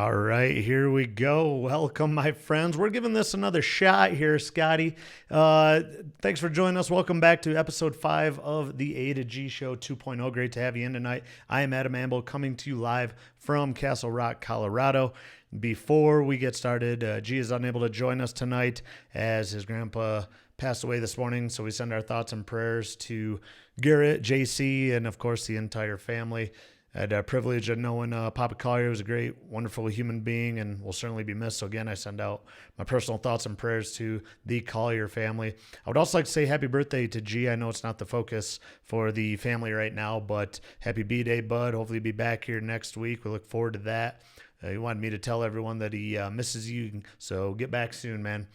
All right, here we go. Welcome, my friends. We're giving this another shot here, Scotty. Thanks for joining us. Welcome back to episode 5 of the A to G Show 2.0. Great to have you in tonight. I am Adam Amble coming to you live from Castle Rock, Colorado. Before we get started, G is unable to join us tonight as his grandpa passed away this morning. So we send our thoughts and prayers to Garrett, JC, and of course the entire family. I had a privilege of knowing Papa Collier was a great, wonderful human being and will certainly be missed. So again, I send out my personal thoughts and prayers to the Collier family. I would also like to say happy birthday to G. I know it's not the focus for the family right now, but happy B-Day, bud. Hopefully he'll be back here next week. We look forward to that. He wanted me to tell everyone that he misses you, so get back soon, man.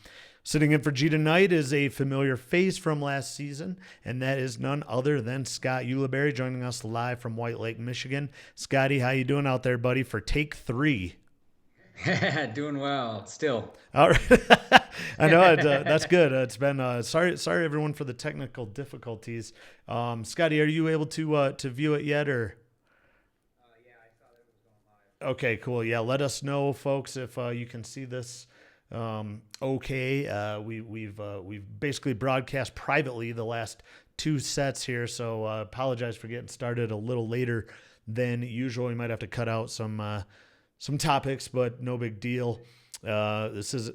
Sitting in for G tonight is a familiar face from last season, and that is none other than Scott Ulibarri joining us live from White Lake, Michigan. Scotty, how you doing out there, buddy, for take 3? Doing well still. All right. I know that's good. It's been sorry everyone for the technical difficulties. Scotty, are you able to view it yet or? Yeah, I saw that it was going live. Okay, cool. Yeah, let us know, folks, if you can see this. Okay, we've basically broadcast privately the last 2 sets here, so apologize for getting started a little later than usual. We might have to cut out some topics, but no big deal. This is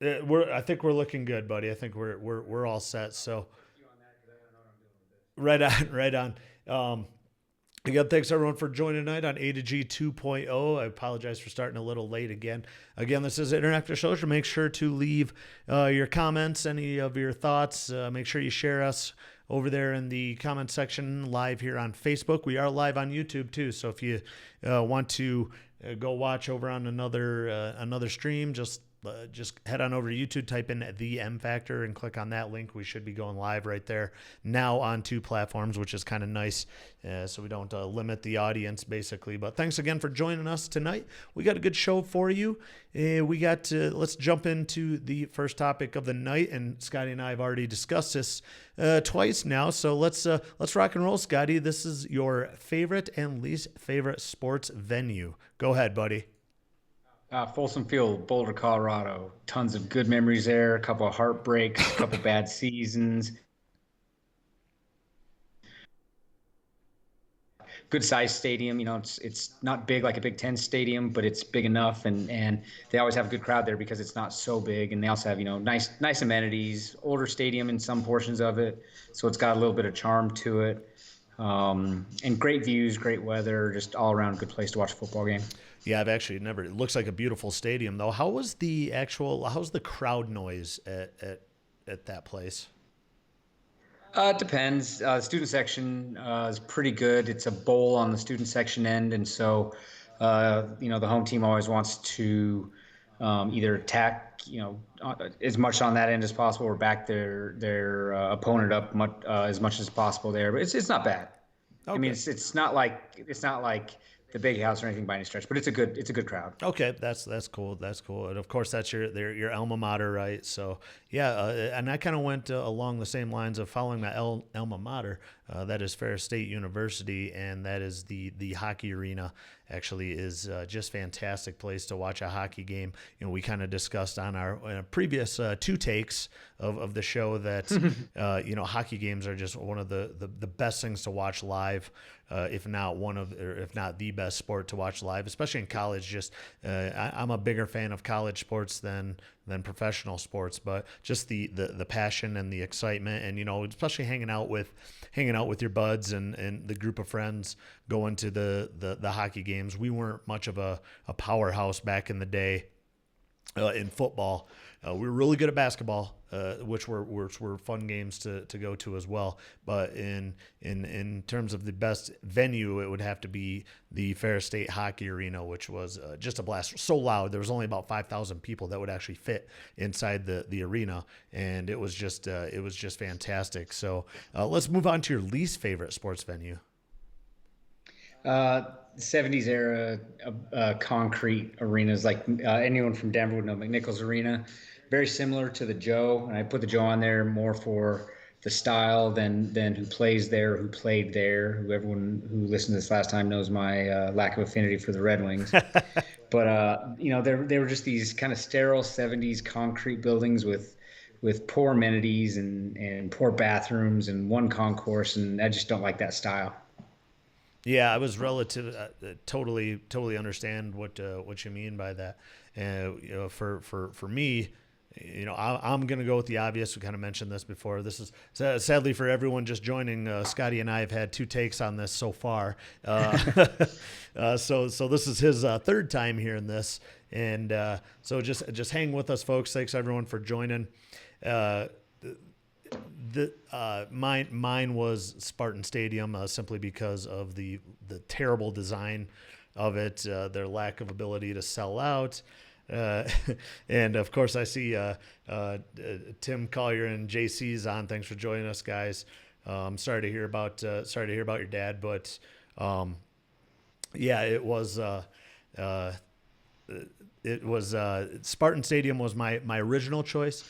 I think we're looking good, buddy. I think we're all set. So You on that because I don't know what I'm doing with this. right on. Again, thanks everyone for joining tonight on A to G 2.0. I apologize for starting a little late again. Again, this is Interactive Social. Make sure to leave your comments, any of your thoughts. Make sure you share us over there in the comment section live here on Facebook. We are live on YouTube too, so if you want to go watch over on another stream, just head on over to YouTube, type in the M Factor, and click on that link. We should be going live right there now on 2 platforms, which is kind of nice, so we don't limit the audience, basically. But thanks again for joining us tonight. We got a good show for you. Let's jump into the first topic of the night, and Scotty and I have already discussed this twice now, so let's rock and roll, Scotty. This is your favorite and least favorite sports venue. Go ahead, buddy. Folsom Field, Boulder, Colorado. Tons of good memories there. A couple of heartbreaks, a couple bad seasons. Good sized stadium. You know, it's not big like a Big Ten stadium, but it's big enough, and they always have a good crowd there because it's not so big, and they also have nice amenities. Older stadium in some portions of it, so it's got a little bit of charm to it. And great views, great weather, just all around good place to watch a football game. Yeah, I've actually never. It looks like a beautiful stadium, though. How's the crowd noise at that place? It depends. The student section is pretty good. It's a bowl on the student section end, and so the home team always wants to either attack as much on that end as possible, or back their opponent up as much as possible there. But it's not bad. I mean, Okay. it's not like the big house or anything by any stretch, but it's a good crowd. Okay, that's cool. That's cool. And of course, that's your alma mater, right? So yeah, and I kind of went along the same lines of following my alma mater. That is Ferris State University, and that is the hockey arena. Actually, is just fantastic place to watch a hockey game. You know, we kind of discussed on our previous 2 takes of the show that hockey games are just one of the best things to watch live. If not the best sport to watch live, especially in college. Just I'm a bigger fan of college sports than professional sports, but just the passion and the excitement, and especially hanging out with your buds and the group of friends going to the hockey games. We weren't much of a powerhouse back in the day in football. We were really good at basketball, which were fun games to go to as well. But in terms of the best venue, it would have to be the Ferris State Hockey Arena, which was just a blast. So loud, there was only about 5,000 people that would actually fit inside the arena, and it was just fantastic. So let's move on to your least favorite sports venue. 70s era concrete arenas, like anyone from Denver would know McNichols Arena. Very similar to the Joe, and I put the Joe on there more for the style than who plays there, who played there. Who everyone who listened to this last time knows my lack of affinity for the Red Wings. But they were just these kind of sterile '70s concrete buildings with poor amenities and poor bathrooms and one concourse, and I just don't like that style. Yeah, I was relative. Totally understand what you mean by that. And for me, I'm going to go with the obvious. We kind of mentioned this before. This is sadly for everyone just joining. Scotty and I have had two takes on this so far. So this is his third time hearing this, and so just hang with us, folks. Thanks everyone for joining. Mine was Spartan Stadium, simply because of the terrible design of it, their lack of ability to sell out. Uh, and of course, I see Tim Collier and JC's on. Thanks for joining us, guys. Sorry to hear about your dad, but yeah, it was Spartan Stadium was my original choice.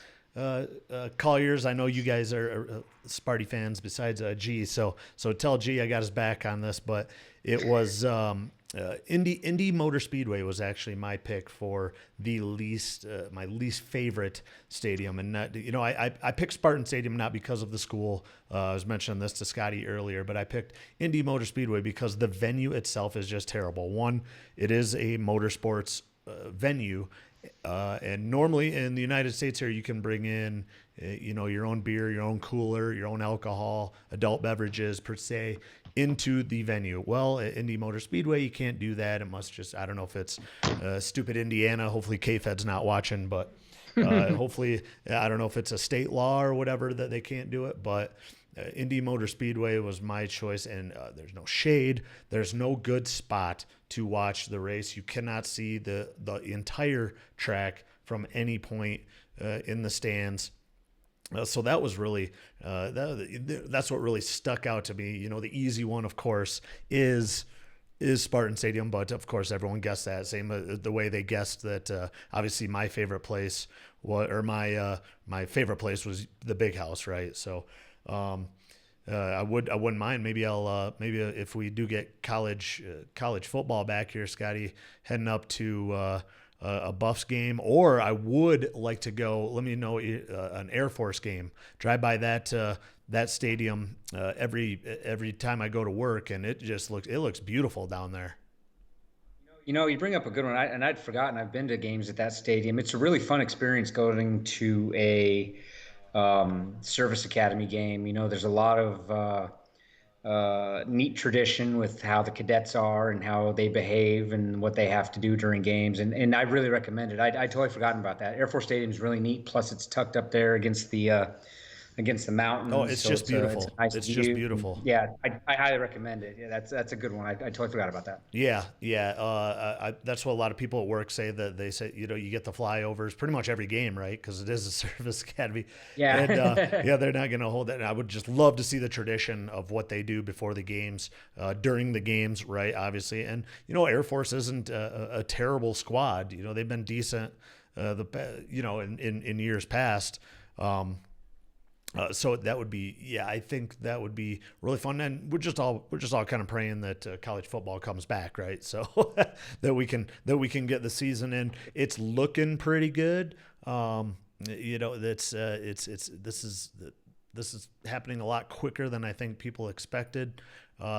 Colliers, I know you guys are Sparty fans besides G, so tell G I got his back on this, but it was Indy Motor Speedway was actually my pick for the my least favorite stadium, and I picked Spartan Stadium not because of the school. I was mentioning this to Scotty earlier, but I picked Indy Motor Speedway because the venue itself is just terrible. One, it is a motorsports venue. And normally in the United States here, you can bring in, your own beer, your own cooler, your own alcohol, adult beverages per se into the venue. Well, at Indy Motor Speedway, you can't do that. It must just, I don't know if it's stupid Indiana. Hopefully K-Fed's not watching, but hopefully, I don't know if it's a state law or whatever that they can't do it, but Indy Motor Speedway was my choice, and there's no shade. There's no good spot to watch the race. You cannot see the entire track from any point in the stands. So that was really that's what really stuck out to me. The easy one, of course, is Spartan Stadium, but of course everyone guessed that. Same the way they guessed that. Obviously, my favorite place my favorite place was the Big House, right? So. I wouldn't mind. Maybe if we do get college football back here, Scotty, heading up to a Buffs game, or I would like to go. Let me know an Air Force game. Drive by that stadium every time I go to work, and it looks beautiful down there. You bring up a good one, and I'd forgotten. I've been to games at that stadium. It's a really fun experience going to a service academy game. There's a lot of neat tradition with how the cadets are and how they behave and what they have to do during games. And I really recommend it. I totally forgotten about that. Air Force Stadium is really neat. Plus, it's tucked up there against the mountains. Oh, it's just beautiful. It's a nice It's view. just beautiful. Yeah, I highly recommend it. Yeah, that's a good one. I totally forgot about that. Yeah. That's what a lot of people at work say. That they say, you get the flyovers pretty much every game, right? Because it is a service academy. Yeah. And yeah, they're not going to hold that. And I would just love to see the tradition of what they do before the games, during the games, right? Obviously, and Air Force isn't a terrible squad. They've been decent, in years past. So that would be, yeah, I think that would be really fun, and we're just all kind of praying that college football comes back, right? So that we can get the season in. It's looking pretty good. That's this is happening a lot quicker than I think people expected.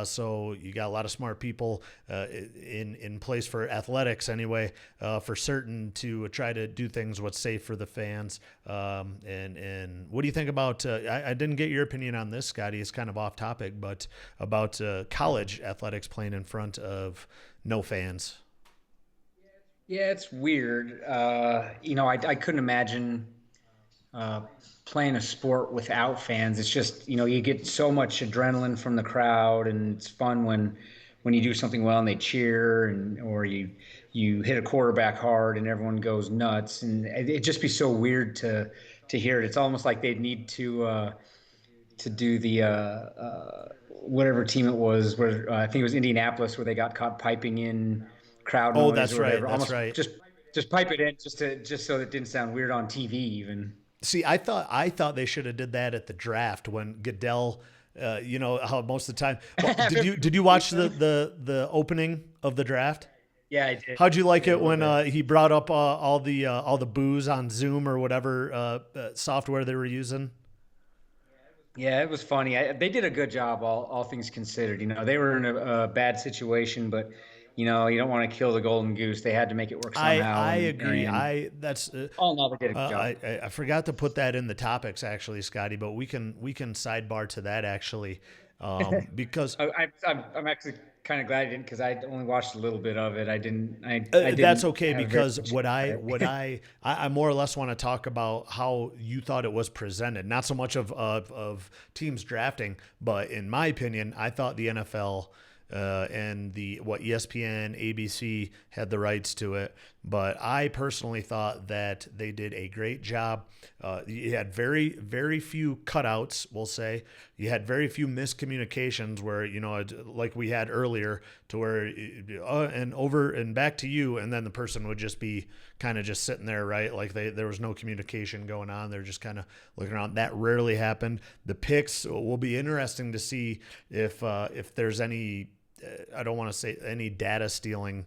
So you got a lot of smart people in place for athletics anyway, for certain, to try to do things what's safe for the fans. And what do you think about? I didn't get your opinion on this, Scotty. It's kind of off topic, but about college athletics playing in front of no fans. Yeah, it's weird. I couldn't imagine uh, playing a sport without fans. It's just, you get so much adrenaline from the crowd, and it's fun when you do something well and they cheer, and or you hit a quarterback hard and everyone goes nuts, and it'd just be so weird to hear it. It's almost like they'd need to do the whatever team it was, where I think it was Indianapolis, where they got caught piping in crowd Oh, noise that's or right. whatever. That's Almost right. just pipe it in just so it didn't sound weird on TV even. See, I thought they should have did that at the draft when Goodell. You know how most of the time. Well, did you watch the opening of the draft? Yeah, I did. How'd you I like did a it little when bit. he brought up all the booze on Zoom or whatever software they were using? Yeah, it was funny. They did a good job, all things considered. They were in a bad situation, but you don't want to kill the golden goose. They had to make it work somehow, I and agree. and I that's all in all, they did a good job. I forgot to put that in the topics actually, Scotty, but we can sidebar to that actually, because I'm actually kind of glad I didn't because I only watched a little bit of it. I that's didn't okay have very because much what I insight. what I more or less want to talk about how you thought it was presented, not so much of teams drafting, but in my opinion, I thought the NFL and the what ESPN, ABC had the rights to it, but I personally thought that they did a great job. You had very few cutouts, we'll say. You had very few miscommunications where like we had earlier, to where and over and back to you, and then the person would just be kind of just sitting there, right? Like there was no communication going on. They're just kind of looking around. That rarely happened. The picks will be interesting to see if there's any. I don't want to say any data stealing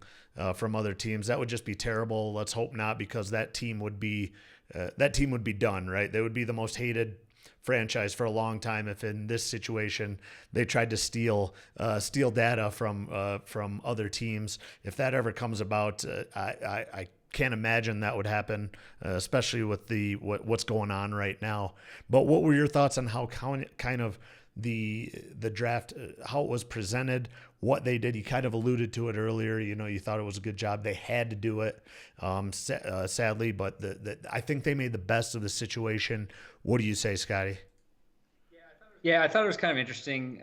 from other teams. That would just be terrible. Let's hope not, because that team would be done, right? They would be the most hated franchise for a long time if in this situation they tried to steal data from other teams. If that ever comes about, I can't imagine that would happen, especially with what's going on right now. But what were your thoughts on how kind of the draft, how it was presented, what they did? You kind of alluded to it earlier. You thought it was a good job. They had to do it, sadly, but I think they made the best of the situation. What do you say, Scotty? Yeah, I thought it was kind of interesting.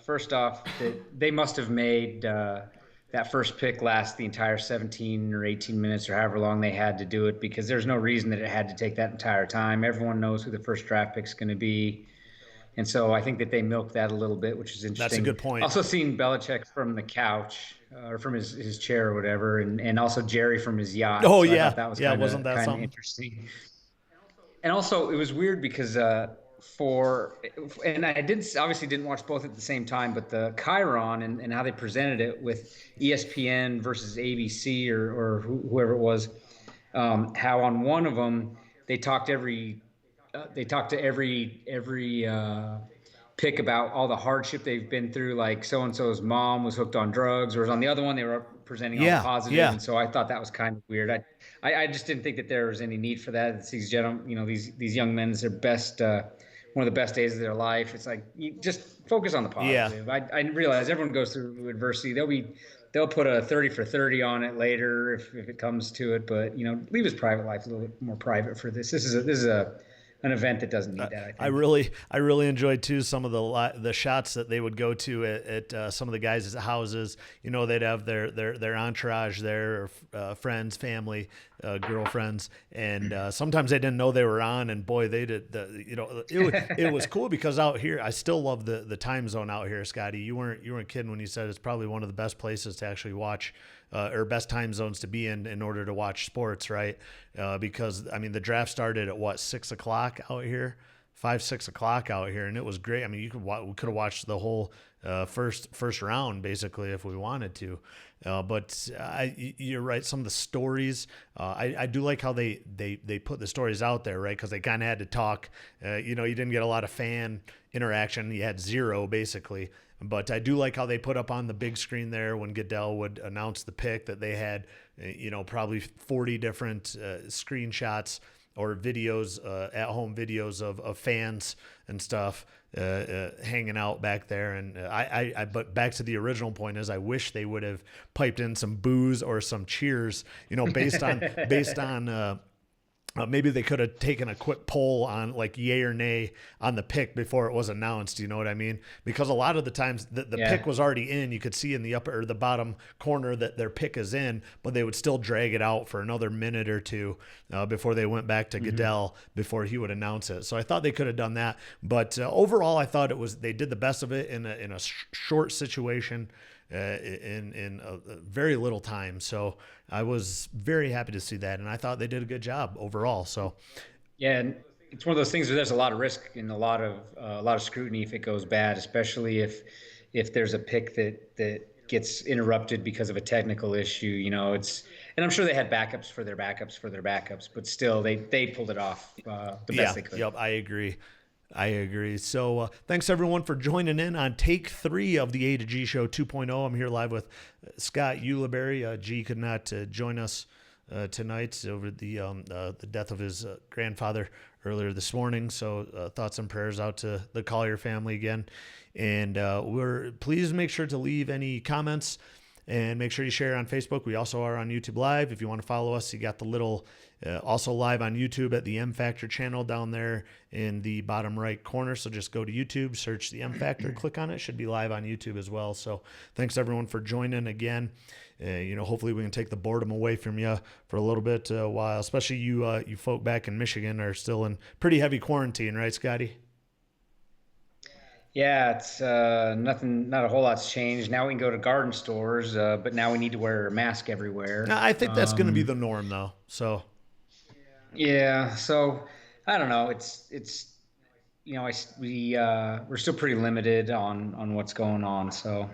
First off, that they must have made that first pick last the entire 17 or 18 minutes or however long they had to do it, because there's no reason that it had to take that entire time. Everyone knows who the first draft pick is going to be. And so I think that they milked that a little bit, which is That's a interesting. good point. Also seeing Belichick from the couch or from his chair or whatever, and also Jerry from his yacht. Oh So I yeah, thought that was yeah. kind Wasn't of that kind of something? interesting. And also it was weird because for and I did obviously didn't watch both at the same time, but the Chiron and how they presented it with ESPN versus ABC or whoever it was, how on one of them they talked to every pick about all the hardship they've been through. Like so and so's mom was hooked on drugs, or on the other one they were presenting all the Yeah, positive, yeah. and so I thought that was kind of weird. I just didn't think that there was any need for that. It's these gentlemen, these young men, it's their best. One of the best days of their life. It's like you just focus on the Yeah. positive. I realize everyone goes through adversity. They'll put a 30 for 30 on it later if it comes to it. But leave his private life a little bit more private for this. This is an event that doesn't need that, I think. I really enjoyed too some of the shots that they would go to at some of the guys' houses. They'd have their entourage there, friends, family, girlfriends, and sometimes they didn't know they were on. And boy, they did. It was cool because out here, I still love the time zone out here, Scotty. You weren't kidding when you said it's probably one of the best places to actually watch. Or best time zones to be in order to watch sports, right? Because I mean, the draft started at what, 6 o'clock out here, 5, 6 o'clock out here, and it was great. I mean, we could have watched the whole first round basically if we wanted to. But you're right. Some of the stories, I do like how they put the stories out there, right? Because they kind of had to talk. You didn't get a lot of fan interaction. You had zero basically. But I do like how they put up on the big screen there when Goodell would announce the pick that they had, probably 40 different screenshots or videos, at-home videos of fans and stuff hanging out back there. And but back to the original point is I wish they would have piped in some boos or some cheers, based on. Maybe they could have taken a quick poll on like yay or nay on the pick before it was announced. You know what I mean? Because a lot of the times the Yeah. pick was already in. You could see in the upper or the bottom corner that their pick is in, but they would still drag it out for another minute or two before they went back to Goodell before he would announce it. So I thought they could have done that. But overall, I thought they did the best of it in a short situation. In a very little time. So I was very happy to see that. And I thought they did a good job overall. So Yeah, and it's one of those things where there's a lot of risk and a lot of scrutiny if it goes bad, especially if there's a pick that gets interrupted because of a technical issue. It's and I'm sure they had backups for their backups for their backups, but still they pulled it off the best Yeah, they could. yep, I agree. I agree. So thanks everyone for joining in on take 3 of the A to G Show 2.0. I'm here live with Scott Ulibarri. G could not join us tonight over the death of his grandfather earlier this morning. So thoughts and prayers out to the Collier family again. And we're please make sure to leave any comments and make sure you share on Facebook. We also are on YouTube Live. If you want to follow us, you got the little also live on YouTube at the M Factor channel down there in the bottom right corner. So just go to YouTube, search the M Factor, click on it. Should be live on YouTube as well. So thanks everyone for joining again. Hopefully we can take the boredom away from you for a little bit while, especially you folk back in Michigan are still in pretty heavy quarantine, right, Scotty? Yeah, it's nothing. Not a whole lot's changed. Now we can go to garden stores, but now we need to wear a mask everywhere. I think that's going to be the norm though. So Yeah, so I don't know. It's we're still pretty limited on what's going on. So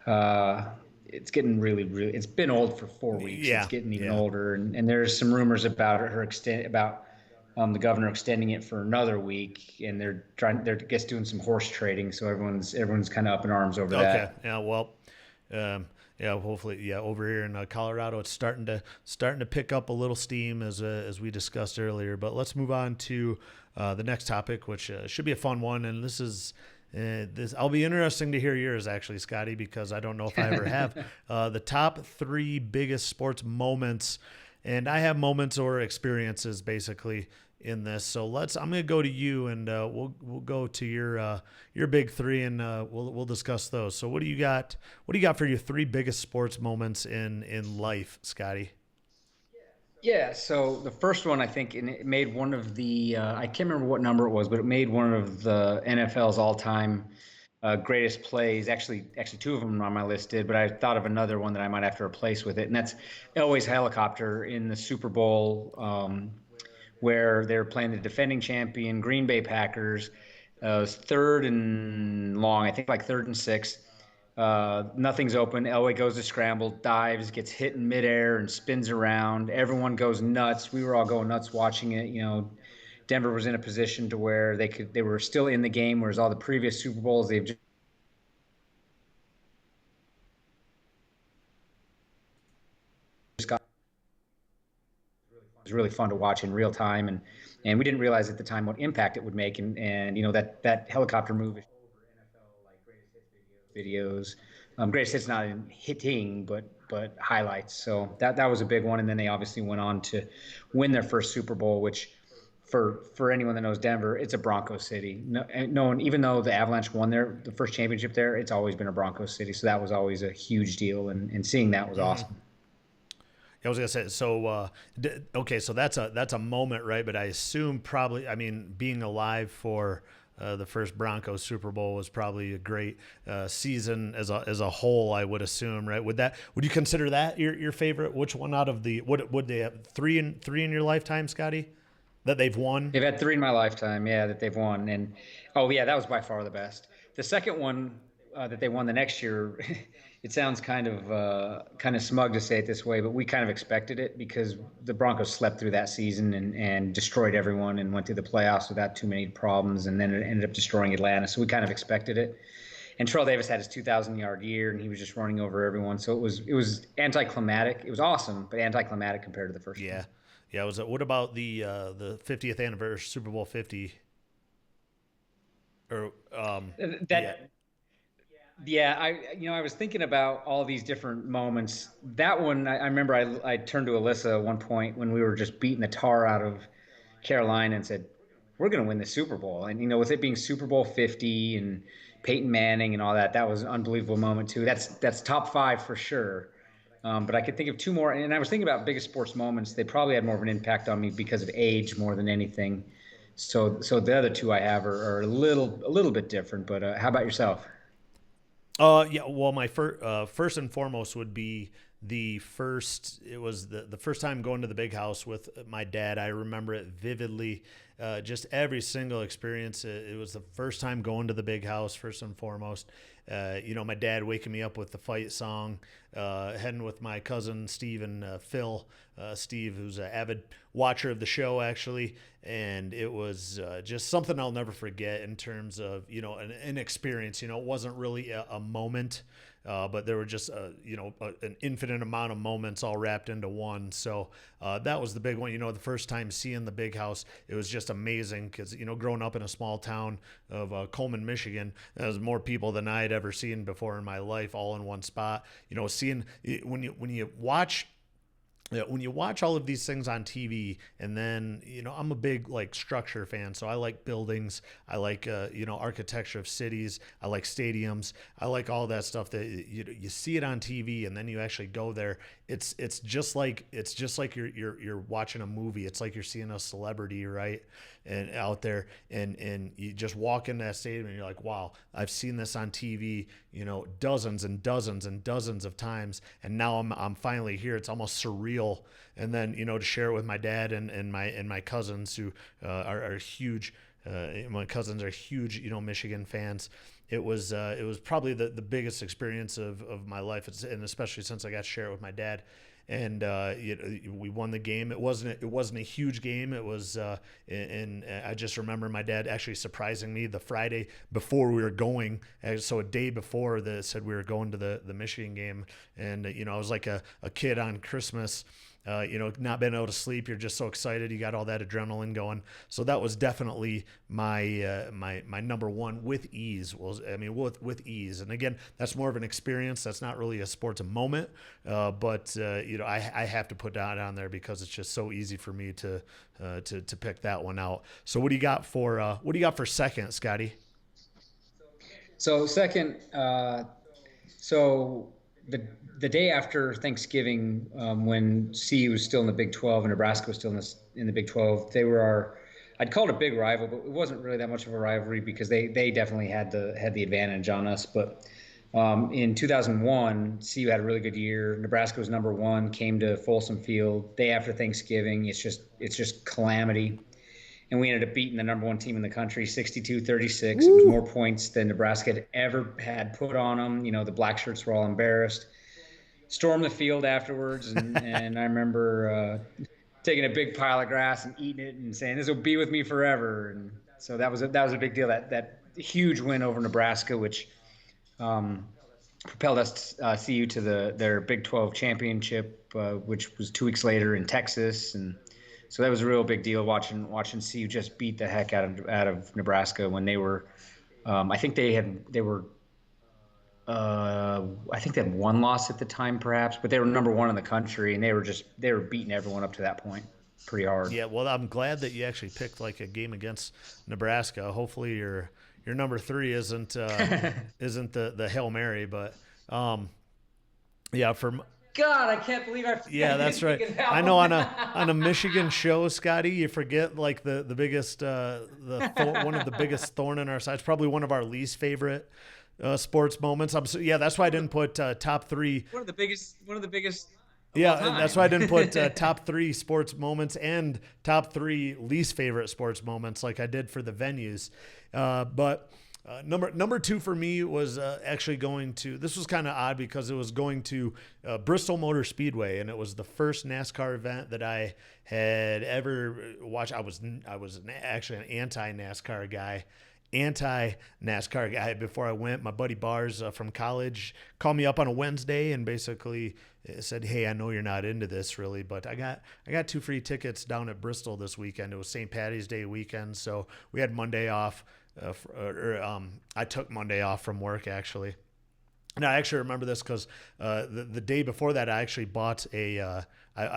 uh, it's getting really. It's been old for 4 weeks. It's yeah, getting even yeah. older, and there's some rumors about her extent about the governor extending it for another week, and they're I guess doing some horse trading. So everyone's kind of up in arms over Okay. that. Yeah. Well. Yeah. Hopefully. Yeah. Over here in Colorado, it's starting to pick up a little steam as we discussed earlier. But let's move on to the next topic, which should be a fun one. And this is this. I'll be interesting to hear yours actually, Scotty, because I don't know if I ever have the top 3 biggest sports moments, and I have moments or experiences basically in this. So I'm going to go to you, and we'll go to your big 3, and we'll discuss those. So what do you got? What do you got for your 3 biggest sports moments in life, Scotty? Yeah, so the first one I think, and it made one of the I can't remember what number it was, but it made one of the NFL's all-time greatest plays. Actually, 2 of them on my list did, but I thought of another one that I might have to replace with it, and that's Elway's helicopter in the Super Bowl, where they were playing the defending champion Green Bay Packers. It was third and long, I think like third and six. Nothing's open. Elway goes to scramble, dives, gets hit in midair, and spins around. Everyone goes nuts. We were all going nuts watching it. Denver was in a position to where they were still in the game, whereas all the previous Super Bowls they've just got. It was really fun to watch in real time, and we didn't realize at the time what impact it would make, and that helicopter move is over NFL like videos. Greatest hits not in hitting, but highlights. So that was a big one. And then they obviously went on to win their first Super Bowl, which for anyone that knows Denver, it's a Broncos city. No one, even though the Avalanche won the first championship there, it's always been a Broncos city. So that was always a huge deal, and seeing that was awesome. I was gonna say so. Okay, so that's a moment, right? But I assume probably, I mean, being alive for the first Broncos Super Bowl was probably a great season as a whole. I would assume, right? Would you consider that your favorite? Which one out of the what would they have three in your lifetime, Scotty, that they've won? They've had 3 in my lifetime, yeah, that they've won, and oh yeah, that was by far the best. The second one that they won the next year, it sounds kind of smug to say it this way, but we kind of expected it because the Broncos slept through that season and destroyed everyone and went through the playoffs without too many problems, and then it ended up destroying Atlanta. So we kind of expected it. And Terrell Davis had his 2,000-yard year, and he was just running over everyone. So it was anticlimactic. It was awesome, but anticlimactic compared to the first one. Yeah, yeah. Was it? What about the 50th anniversary Super Bowl 50? Or yeah. That Yeah, I was thinking about all these different moments. That one, I remember I turned to Alyssa at one point when we were just beating the tar out of Carolina and said, "We're going to win the Super Bowl." And with it being Super Bowl 50 and Peyton Manning and all that, that was an unbelievable moment too. That's top 5 for sure. But I could think of 2 more, and I was thinking about biggest sports moments. They probably had more of an impact on me because of age more than anything. So the other 2 I have are a little bit different. But how about yourself? Yeah. Well, my first and foremost would be it was the first time going to the big house with my dad. I remember it vividly. Just every single experience. It was the first time going to the big house, first and foremost. My dad waking me up with the fight song, heading with my cousin Steve and Phil. Steve, who's an avid watcher of the show, actually, and it was just something I'll never forget in terms of an experience. It wasn't really a moment. But there were just, an infinite amount of moments all wrapped into one. So that was the big one. The first time seeing the big house, it was just amazing because, growing up in a small town of Coleman, Michigan, there was more people than I had ever seen before in my life, all in one spot. Seeing when you watch. When you watch all of these things on TV, and then, I'm a big structure fan. So I like buildings. I like, architecture of cities. I like stadiums. I like all that stuff that you see it on TV, and then you actually go there. It's just like you're watching a movie. It's like you're seeing a celebrity, right? And out there, and you just walk in that stadium and you're like, wow, I've seen this on TV, dozens and dozens and dozens of times, and now I'm finally here. It's almost surreal. And then to share it with my dad and my cousins who are huge. My cousins are huge, Michigan fans. It was probably the biggest experience of my life, and especially since I got to share it with my dad. And we won the game. It wasn't a huge game. It was, and I just remember my dad actually surprising me the Friday before we were going. So a day before, said we were going to the Michigan game, and I was like a kid on Christmas. Not being able to sleep, you're just so excited. You got all that adrenaline going. So that was definitely my my number one with ease. With ease. And again, that's more of an experience. That's not really a sports moment, but I have to put that on there because it's just so easy for me to pick that one out. So what do you got for second, Scotty? So second, the day after Thanksgiving, when CU was still in the Big 12 and Nebraska was still in the Big 12, they were I'd call it a big rival, but it wasn't really that much of a rivalry because they definitely had the advantage on us. But in 2001, CU had a really good year. Nebraska was number one, came to Folsom Field day after Thanksgiving. It's just calamity. And we ended up beating the number one team in the country, 62-36. It was more points than Nebraska had ever had put on them. The black shirts were all embarrassed. Stormed the field afterwards, and I remember taking a big pile of grass and eating it and saying, "This will be with me forever." And so that was a big deal. That huge win over Nebraska, which propelled us CU to their Big 12 championship, which was 2 weeks later in Texas, and so that was a real big deal. Watching CU just beat the heck out of Nebraska when they were, I think they had one loss at the time, perhaps, but they were number one in the country, and they were beating everyone up to that point pretty hard. Yeah, well, I'm glad that you actually picked a game against Nebraska. Hopefully, your number 3 isn't the Hail Mary, but yeah, God, I can't believe Yeah, that's right. I know on a Michigan show, Scotty, you forget the biggest one of the biggest thorn in our side. It's probably one of our least favorite sports moments. That's why I didn't put top 3. One of the biggest. Yeah, that's why I didn't put top 3 sports moments and top 3 least favorite sports moments like I did for the venues. But number 2 for me was actually going to. This was kind of odd because it was going to Bristol Motor Speedway, and it was the first NASCAR event that I had ever watched. I was actually an anti-NASCAR guy before I went. My buddy Bars from college called me up on a Wednesday and basically said, "Hey, I know you're not into this really, but I got 2 free tickets down at Bristol this weekend." It was St. Patty's Day weekend, so we had Monday off. I took Monday off from work actually. And I actually remember this because the day before that, I actually bought I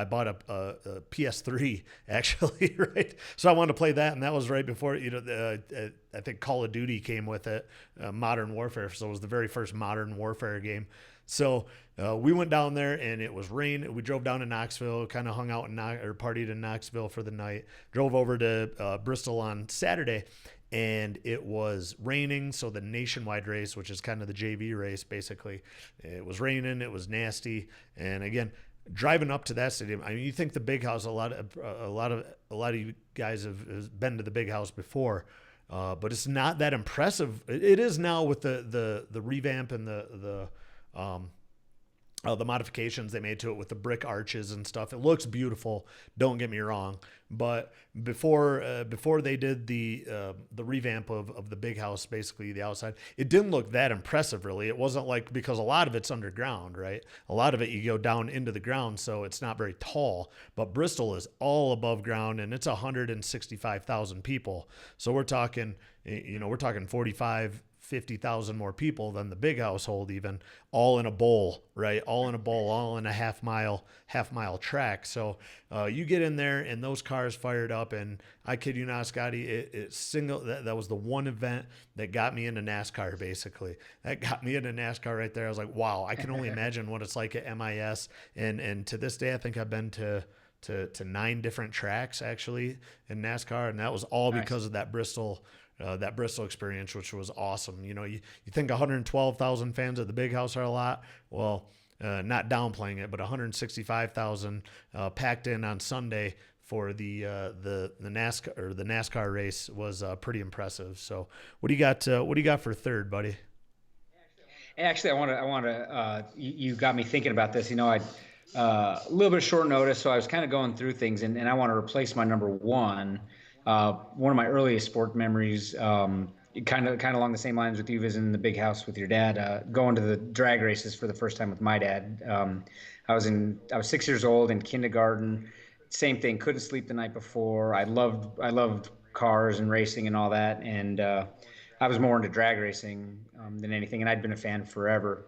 bought a PS3 actually, right? So I wanted to play that, and that was right before I think Call of Duty came with it, Modern Warfare. So it was the very first Modern Warfare game. So we went down there, and it was rain. We drove down to Knoxville, kind of hung out or partied in Knoxville for the night. Drove over to Bristol on Saturday. and it was raining. So the nationwide race, which is kind of the JV race, basically, it was raining. It was nasty. And again, driving up to that stadium, I mean, you think the Big House, a lot of you guys have been to the Big House before, but it's not that impressive. It is now with the revamp and the modifications they made to it with the brick arches and stuff. It looks beautiful. Don't get me wrong, but before they did the revamp of the Big House, basically the outside, it didn't look that impressive really. It wasn't like, because a lot of it's underground, right? A lot of it you go down into the ground, so it's not very tall. But Bristol is all above ground, and it's 165,000 people. So we're talking 50,000 more people than the Big House hold, even, all in a bowl, right? All in a bowl, all in a half mile track. So you get in there and those cars fired up, and I kid you not, Scotty, that was the one event that got me into NASCAR. Basically, that got me into NASCAR right there. I was like, wow, I can only imagine what it's like at MIS, and to this day, I think I've been to 9 different tracks actually in NASCAR, and that was all because of that Bristol experience, which was awesome. You think 112,000 fans at the Big House are a lot. Well, not downplaying it, but 165,000 packed in on Sunday for the NASCAR race was pretty impressive. So what do you got? What do you got for third, buddy? Actually, I want to. You got me thinking about this. I a little bit of short notice, so I was kind of going through things, and I want to replace my number one. One of my earliest sport memories, kind of along the same lines with you visiting the Big House with your dad, going to the drag races for the first time with my dad. I was 6 years old in kindergarten. Same thing. Couldn't sleep the night before. I loved cars and racing and all that. And I was more into drag racing than anything. And I'd been a fan forever.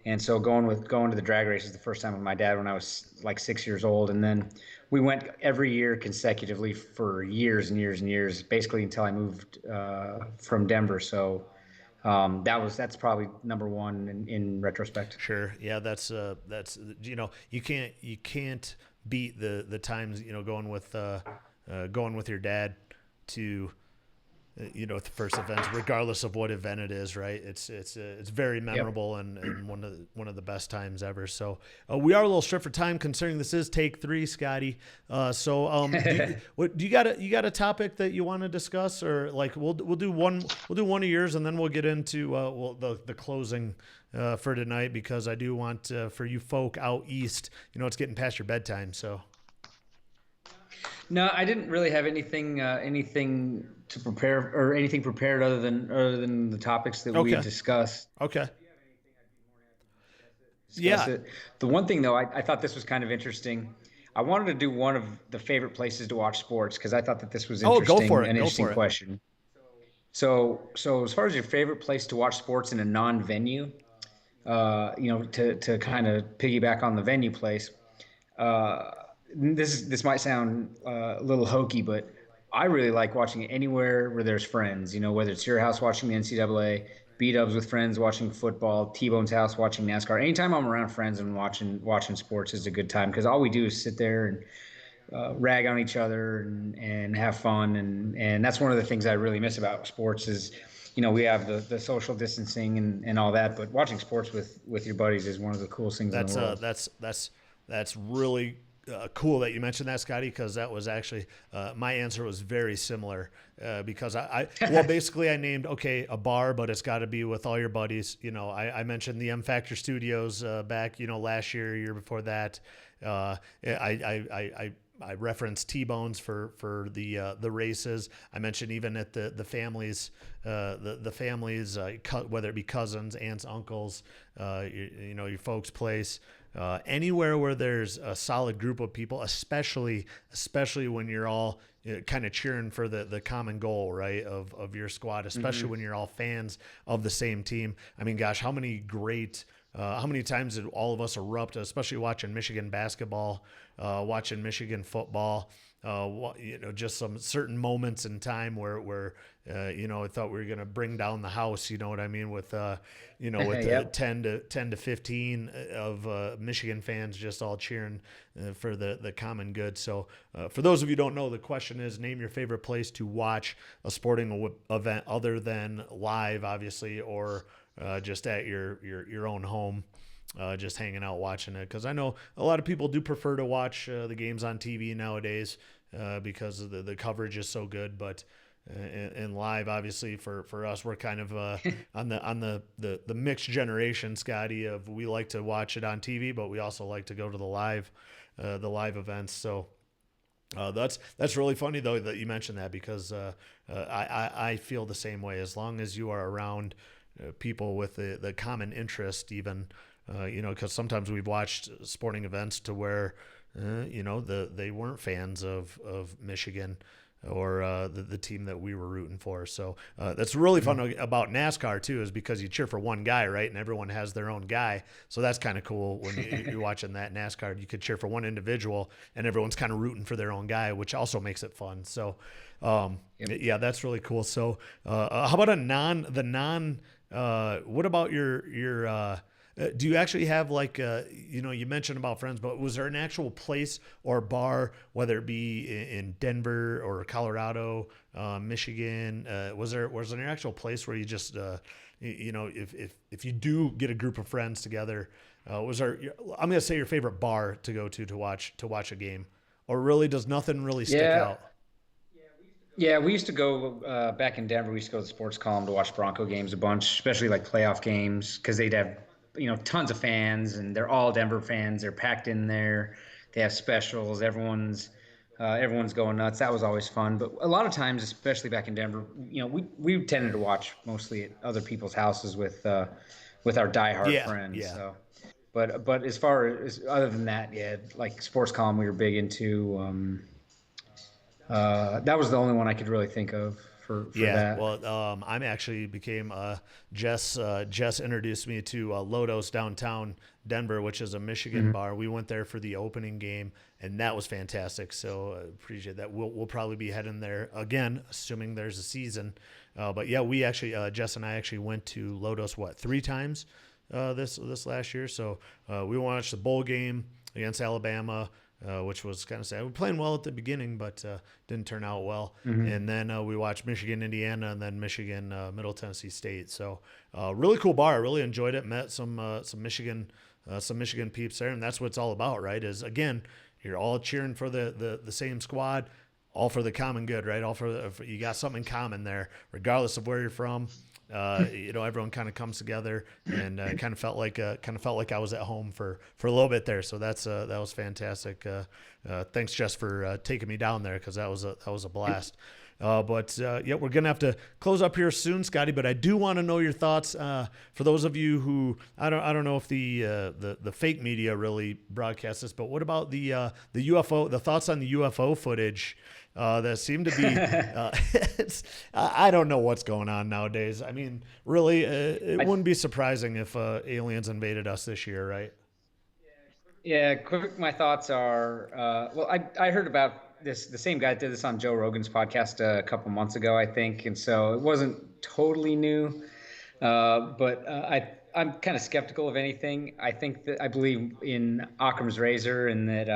And so going to the drag races the first time with my dad when I was like 6 years old, and then we went every year consecutively for years and years and years, basically until I moved from Denver. So that's probably number one in retrospect. Sure, yeah, that's you can't beat the times going with your dad to the first events, regardless of what event it is, right? It's very memorable. Yep. and one of the best times ever. So we are a little stripped for time, considering this is take 3, Scotty. Do you got a topic that you want to discuss, or like we'll do one of yours, and then we'll get into the closing for tonight, because I do want for you folk out east, it's getting past your bedtime, so. No, I didn't really have anything to prepare, or anything prepared other than the topics that we discussed. Okay. It. The one thing though, I thought this was kind of interesting. I wanted to do one of the favorite places to watch sports, because I thought that this was interesting. Go for it. An interesting question. So as far as your favorite place to watch sports in a non-venue, to kind of piggyback on the venue place. This might sound a little hokey, but I really like watching it anywhere where there's friends. Whether it's your house watching the NCAA, B-dubs with friends watching football, T-Bone's house watching NASCAR. Anytime I'm around friends and watching sports is a good time, because all we do is sit there and rag on each other and have fun. And that's one of the things I really miss about sports is, we have the social distancing and all that, but watching sports with your buddies is one of the coolest things in the world. That's really cool that you mentioned that, Scotty, because that was actually my answer was very similar, because basically I named a bar, but it's got to be with all your buddies. I mentioned the M Factor Studios back last year before that. I referenced T-Bones for the races. I mentioned even at the families, the families, whether it be cousins, aunts, uncles, your folks' place. Anywhere where there's a solid group of people, especially when you're all kind of cheering for the common goal, right, of your squad, especially when you're all fans of the same team. I mean, gosh, how many times did all of us erupt, especially watching Michigan basketball, watching Michigan football, just some certain moments in time where I thought we were going to bring down the house. You know what I mean? With with Yep. 10 to 15 of Michigan fans just all cheering for the common good. So for those of you who don't know, the question is, name your favorite place to watch a sporting event other than live, obviously, or just at your own home. Just hanging out watching it, because I know a lot of people do prefer to watch the games on TV nowadays because of the coverage is so good. But in live, obviously for us, we're kind of on the mixed generation, Scotty. Of we like to watch it on TV, but we also like to go to the live events. So that's really funny though that you mentioned that, because I feel the same way. As long as you are around people with the common interest, even because sometimes we've watched sporting events to where they weren't fans of Michigan or the team that we were rooting for. So that's really fun about NASCAR too, is because you cheer for one guy, right? And everyone has their own guy. So that's kind of cool when you're watching that NASCAR. You could cheer for one individual and everyone's kind of rooting for their own guy, which also makes it fun. So yeah, that's really cool. So how about what about your do you actually have like you mentioned about friends, but was there an actual place or bar, whether it be in Denver or Colorado, Michigan? Was there an actual place where you just if you do get a group of friends together, was there? I'm gonna say your favorite bar to go to watch a game, or really does nothing really stick Yeah. out? Yeah, we used to go back in Denver. We used to go to the sports column to watch Bronco games a bunch, especially like playoff games, because they'd have tons of fans, and they're all Denver fans. They're packed in there. They have specials. Everyone's going nuts. That was always fun. But a lot of times, especially back in Denver, we tended to watch mostly at other people's houses with our diehard Yeah, friends. yeah. So, but as far as other than that, yeah, like sports column, we were big into. That was the only one I could really think of for Yeah, that. well, I'm actually became Jess. Jess introduced me to Lodos downtown Denver, which is a Michigan bar. We went there for the opening game, and that was fantastic. So appreciate that. We'll probably be heading there again, assuming there's a season. But yeah, we actually Jess and I actually went to Lodos 3 times this last year. So we watched the bowl game against Alabama, which was kind of sad. We were playing well at the beginning, but didn't turn out well. And then we watched Michigan, Indiana, and then Michigan, Middle Tennessee State. So really cool bar. I really enjoyed it. Met some Michigan peeps there, and that's what it's all about, right? Is again, you're all cheering for the same squad, all for the common good, right? All for you got something in common there, regardless of where you're from. Everyone kind of comes together, and kind of felt like I was at home for a little bit there. So that was fantastic. Thanks, Jess, for taking me down there, because that was a blast. Yeah, we're gonna have to close up here soon, Scotty. But I do want to know your thoughts. For those of you who I don't know if the fake media really broadcasts this, but what about the UFO? The thoughts on the UFO footage that seem to be. I don't know what's going on nowadays. I mean, really, it wouldn't be surprising if aliens invaded us this year, right? Yeah, quick. My thoughts are well, I heard about this. The same guy did this on Joe Rogan's podcast a couple months ago, I think, and so it wasn't totally new. But I'm kind of skeptical of anything. I believe in Occam's razor, and that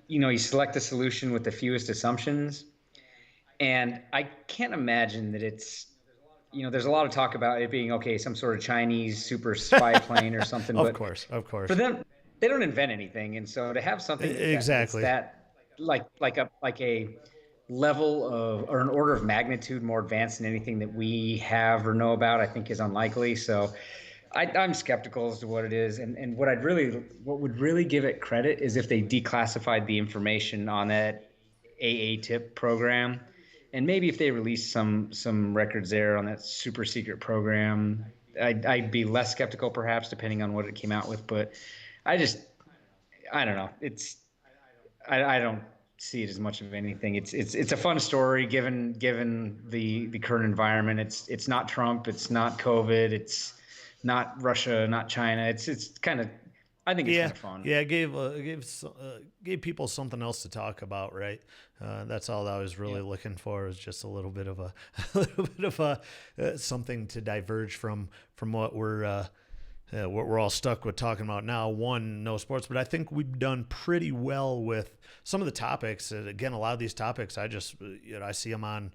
you select a solution with the fewest assumptions, and I can't imagine that it's there's a lot of talk about it being okay, some sort of Chinese super spy plane or something, Of but course, of course. for them, they don't invent anything, and so to have something that's Exactly. that like a level of or an order of magnitude more advanced than anything that we have or know about, I think is unlikely. So I'm skeptical as to what it is, and what would really give it credit is if they declassified the information on that AA tip program, and maybe if they released some records there on that super secret program. I'd be less skeptical, perhaps, depending on what it came out with. But I just I don't know. I don't see it as much of anything. It's a fun story given the current environment. It's not Trump. It's not COVID. It's not Russia. Not China. It's kind of I think it's kind Yeah, of fun. yeah, gave people something else to talk about, right? That's all I was really Yeah. looking for, was just a little bit of a, a little bit of a something to diverge from what we're all stuck with talking about now. One, no sports, but I think we've done pretty well with some of the topics. And again, a lot of these topics, I see them on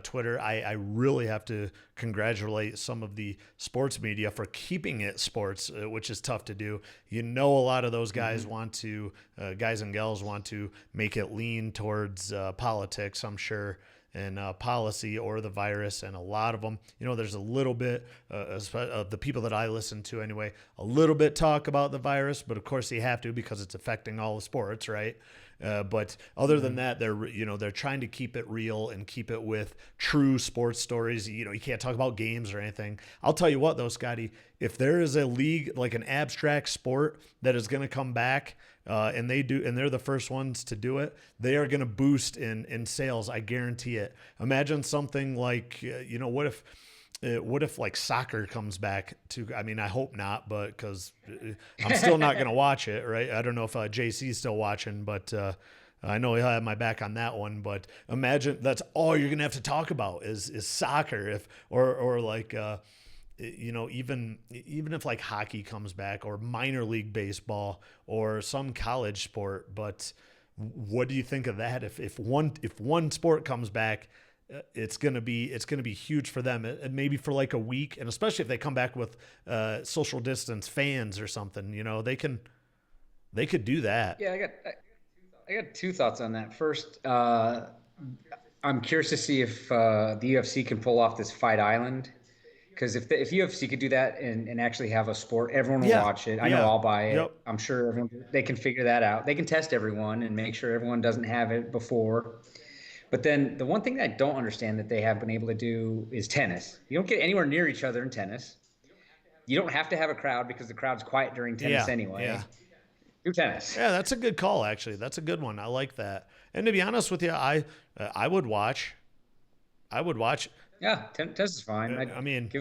Twitter. I really have to congratulate some of the sports media for keeping it sports, which is tough to do. A lot of those guys guys and gals want to make it lean towards politics, I'm sure, and policy or the virus. And a lot of them, there's a little bit of the people that I listen to anyway, a little bit talk about the virus, but of course you have to, because it's affecting all the sports, right? But other than that, they're trying to keep it real and keep it with true sports stories. You can't talk about games or anything. I'll tell you what, though, Scotty, if there is a league, like an abstract sport, that is going to come back, and they're the first ones to do it, they are going to boost in sales. I guarantee it. Imagine something like, what if like soccer comes back to, I mean, I hope not, but because I'm still not going to watch it, right? I don't know if JC's still watching, but I know he'll have my back on that one. But imagine that's all you're going to have to talk about is soccer, or like, even if like hockey comes back, or minor league baseball, or some college sport. But what do you think of that? If one sport comes back, it's gonna be huge for them, and maybe for like a week, and especially if they come back with social distance fans or something. They could do that. Yeah, I got two thoughts on that. First, I'm curious to see if the UFC can pull off this Fight Island. Because if UFC could do that and actually have a sport, everyone will Yeah, watch it. I know yeah, I'll buy it. yep, I'm sure they can figure that out. They can test everyone and make sure everyone doesn't have it before. But then the one thing that I don't understand that they have been able to do is tennis. You don't get anywhere near each other in tennis. You don't have to have a crowd because the crowd's quiet during tennis yeah, yeah. anyway. Do tennis. Yeah, that's a good call. Actually, that's a good one. I like that. And to be honest with you, I would watch. I would watch. Yeah, tennis is fine. I mean,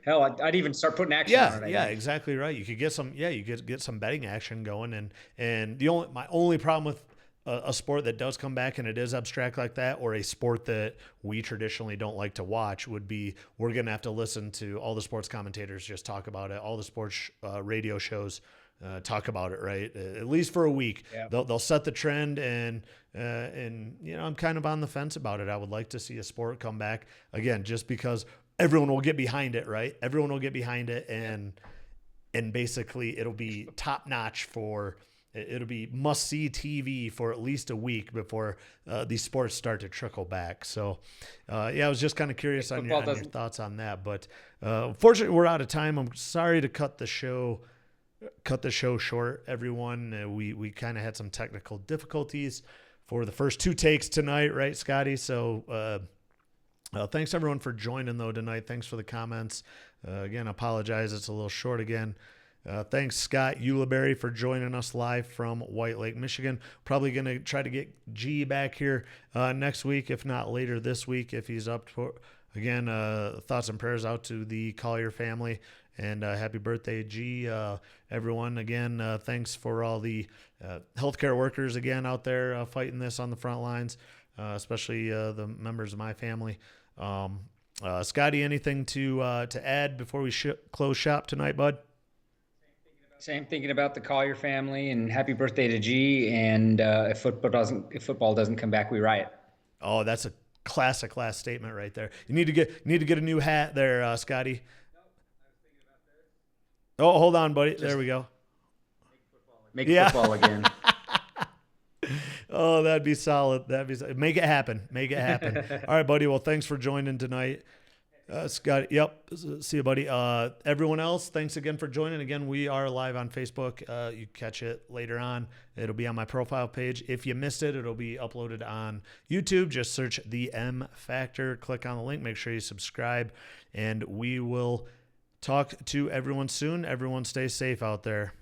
I'd even start putting action yeah, on it, I yeah, think. exactly right. You could get some, you could get some betting action going, and my only problem with a sport that does come back and it is abstract like that, or a sport that we traditionally don't like to watch, would be, we're gonna have to listen to all the sports commentators just talk about it, all the sports radio shows talk about it, right? At least for a week. Yeah. They'll set the trend, and I'm kind of on the fence about it. I would like to see a sport come back again, just because everyone will get behind it, right? Everyone will get behind it, and basically it'll be top notch it'll be must see TV for at least a week before these sports start to trickle back. So, I was just kind of curious on your thoughts on that. But fortunately, we're out of time. I'm sorry to cut the show short, everyone. We kind of had some technical difficulties for the first two takes tonight, right, Scotty? So thanks everyone for joining though tonight. Thanks for the comments. Again, apologize, it's a little short again. Thanks, Scott Ulibarri, for joining us live from White Lake, Michigan. Probably going to try to get G back here next week, if not later this week, if he's up for. Again, thoughts and prayers out to the Collier family, and happy birthday, G. Everyone, again, thanks for all the healthcare workers again out there fighting this on the front lines, especially the members of my family. Scotty, anything to add before we close shop tonight, bud? Same, thinking about the Collier family, and happy birthday to G. And if football doesn't come back, we riot. Oh, that's a classic last statement right there. You need to get a new hat there, Scotty. Oh, hold on, buddy. There we go. Make football again. Oh, that'd be solid. Make it happen. Make it happen. All right, buddy. Well, thanks for joining tonight. Scott, yep. See you, buddy. Everyone else, thanks again for joining. Again, we are live on Facebook. You catch it later on. It'll be on my profile page. If you missed it, it'll be uploaded on YouTube. Just search The M Factor. Click on the link. Make sure you subscribe. And we will talk to everyone soon. Everyone stay safe out there.